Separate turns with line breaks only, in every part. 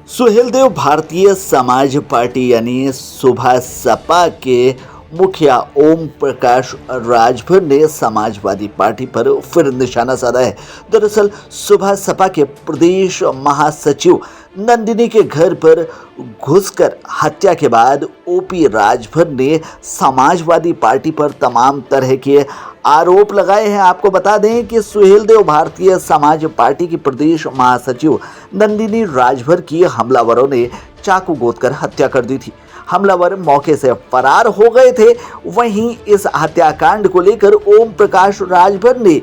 Suheldev Bharatiya Samaj party यानी सुभा सपा के मुखिया ओम प्रकाश राजभर ने समाजवादी पार्टी पर फिर निशाना साधा है। दरअसल सुभा सपा के प्रदेश महासचिव नंदिनी के घर पर घुसकर हत्या के बाद ओपी राजभर ने समाजवादी पार्टी पर तमाम तरह के आरोप लगाए हैं। आपको बता दें कि सुहेलदेव भारतीय समाज पार्टी की प्रदेश महासचिव नंदिनी राजभर की हमलावरों ने चाकू गोदकर हत्या कर दी थी। हमलावर मौके से फरार हो गए थे। वहीं इस हत्याकांड को लेकर ओम प्रकाश राजभर ने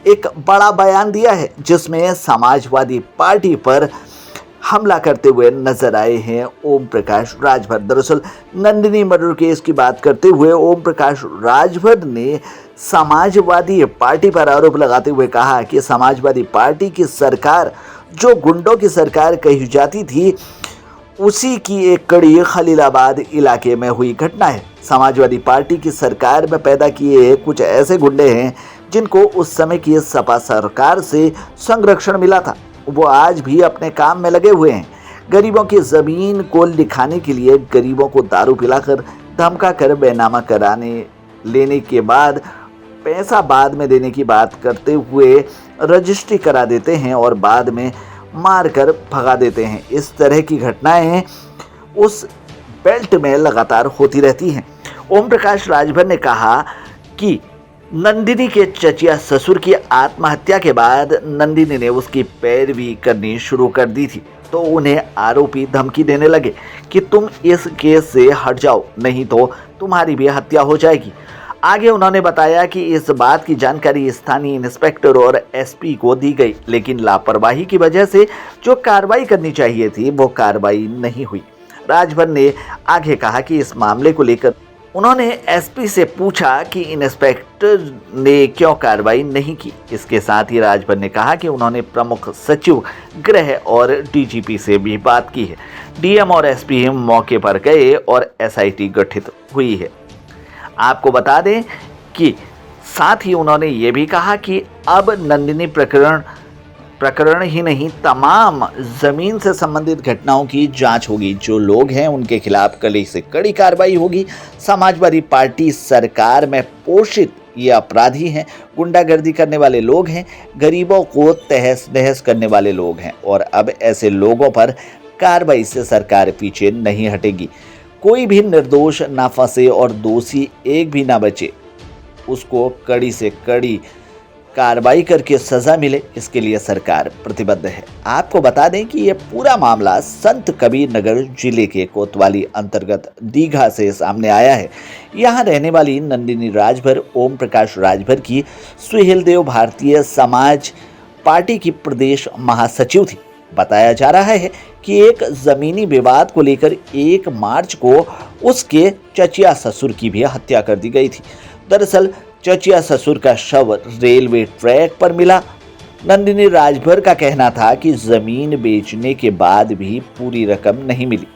एक बड़ा बयान दिया है, जिसमें समाजवादी पार्टी पर हमला करते हुए नजर आए हैं ओम प्रकाश राजभर। दरअसल नंदिनी मर्डर केस की बात करते हुए ओम प्रकाश राजभर ने समाजवादी पार्टी पर आरोप लगाते हुए कहा कि समाजवादी पार्टी की सरकार जो गुंडों की सरकार कही जाती थी, उसी की एक कड़ी खलीलाबाद इलाके में हुई घटना है। समाजवादी पार्टी की सरकार में पैदा किए कुछ ऐसे गुंडे हैं जिनको उस समय की सपा सरकार से संरक्षण मिला था। वो आज भी अपने काम में लगे हुए हैं। गरीबों की जमीन को लिखाने के लिए गरीबों को दारू पिलाकर धमका कर बैनामा कराने लेने के बाद पैसा बाद में देने की बात करते हुए रजिस्ट्री करा देते हैं और बाद में मार कर भगा देते हैं। इस तरह की घटनाएं उस बेल्ट में लगातार होती रहती हैं। ओम प्रकाश राजभर ने कहा कि नंदिनी के चचिया ससुर की आत्महत्या के बाद नंदिनी ने उसकी पैरवी करनी शुरू कर दी थी, तो उन्हें आरोपी धमकी देने लगे कि तुम इस केस से हट जाओ, नहीं तो तुम्हारी भी हत्या हो जाएगी। आगे उन्होंने बताया कि इस बात की जानकारी स्थानीय इंस्पेक्टर और एसपी को दी गई, लेकिन लापरवाही की वजह से जो कार्रवाई करनी चाहिए थी वो कार्रवाई नहीं हुई। राजभर ने आगे कहा कि इस मामले को लेकर उन्होंने एसपी से पूछा कि इंस्पेक्टर ने क्यों कार्रवाई नहीं की। इसके साथ ही राजभर ने कहा कि उन्होंने प्रमुख सचिव गृह और डीजीपी से भी बात की है। डीएम और एसपी मौके पर गए और एसआईटी गठित हुई है। आपको बता दें कि साथ ही उन्होंने ये भी कहा कि अब नंदिनी प्रकरण ही नहीं, तमाम जमीन से संबंधित घटनाओं की जांच होगी। जो लोग हैं उनके खिलाफ कड़ी से कड़ी कार्रवाई होगी। समाजवादी पार्टी सरकार में पोषित ये अपराधी हैं, गुंडागर्दी करने वाले लोग हैं, गरीबों को तहस नहस करने वाले लोग हैं और अब ऐसे लोगों पर कार्रवाई से सरकार पीछे नहीं हटेगी। कोई भी निर्दोष ना फंसे और दोषी एक भी ना बचे, उसको कड़ी से कड़ी कार्रवाई करके सजा मिले, इसके लिए सरकार प्रतिबद्ध है। आपको बता दें कि यह पूरा मामला संत कबीर नगर जिले के कोतवाली अंतर्गत दीघा से सामने आया है। यहाँ रहने वाली नंदिनी राजभर ओम प्रकाश राजभर की सुहेलदेव भारतीय समाज पार्टी की प्रदेश महासचिव थी। बताया जा रहा है कि एक जमीनी विवाद को लेकर 1 मार्च को उसके चचिया ससुर की भी हत्या कर दी गई थी। दरअसल चचिया ससुर का शव रेलवे ट्रैक पर मिला। नंदिनी राजभर का कहना था कि जमीन बेचने के बाद भी पूरी रकम नहीं मिली।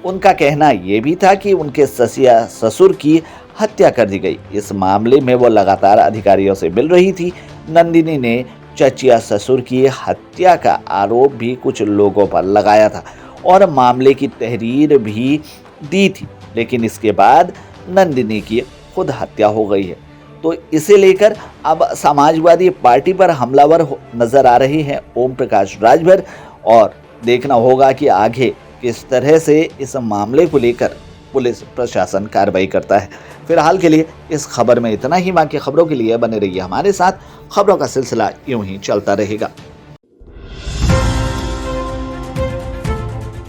उनका कहना यह भी था कि उनके चचिया ससुर की हत्या कर दी गई। इस मामले में वो लगातार अधिकारियों से मिल रही थी। नंदिनी ने चचिया ससुर की हत्या का आरोप भी कुछ लोगों पर लगाया था और मामले की तहरीर भी दी थी, लेकिन इसके बाद नंदिनी की खुद हत्या हो गई है। तो इसे लेकर अब समाजवादी पार्टी पर हमलावर नजर आ रहे हैं ओम प्रकाश राजभर और देखना होगा कि आगे किस तरह से इस मामले को लेकर पुलिस प्रशासन कार्रवाई करता है। फिलहाल के लिए इस खबर में इतना ही। बाकी खबरों के लिए बने रहिए हमारे साथ। खबरों का सिलसिला यूं ही चलता रहेगा।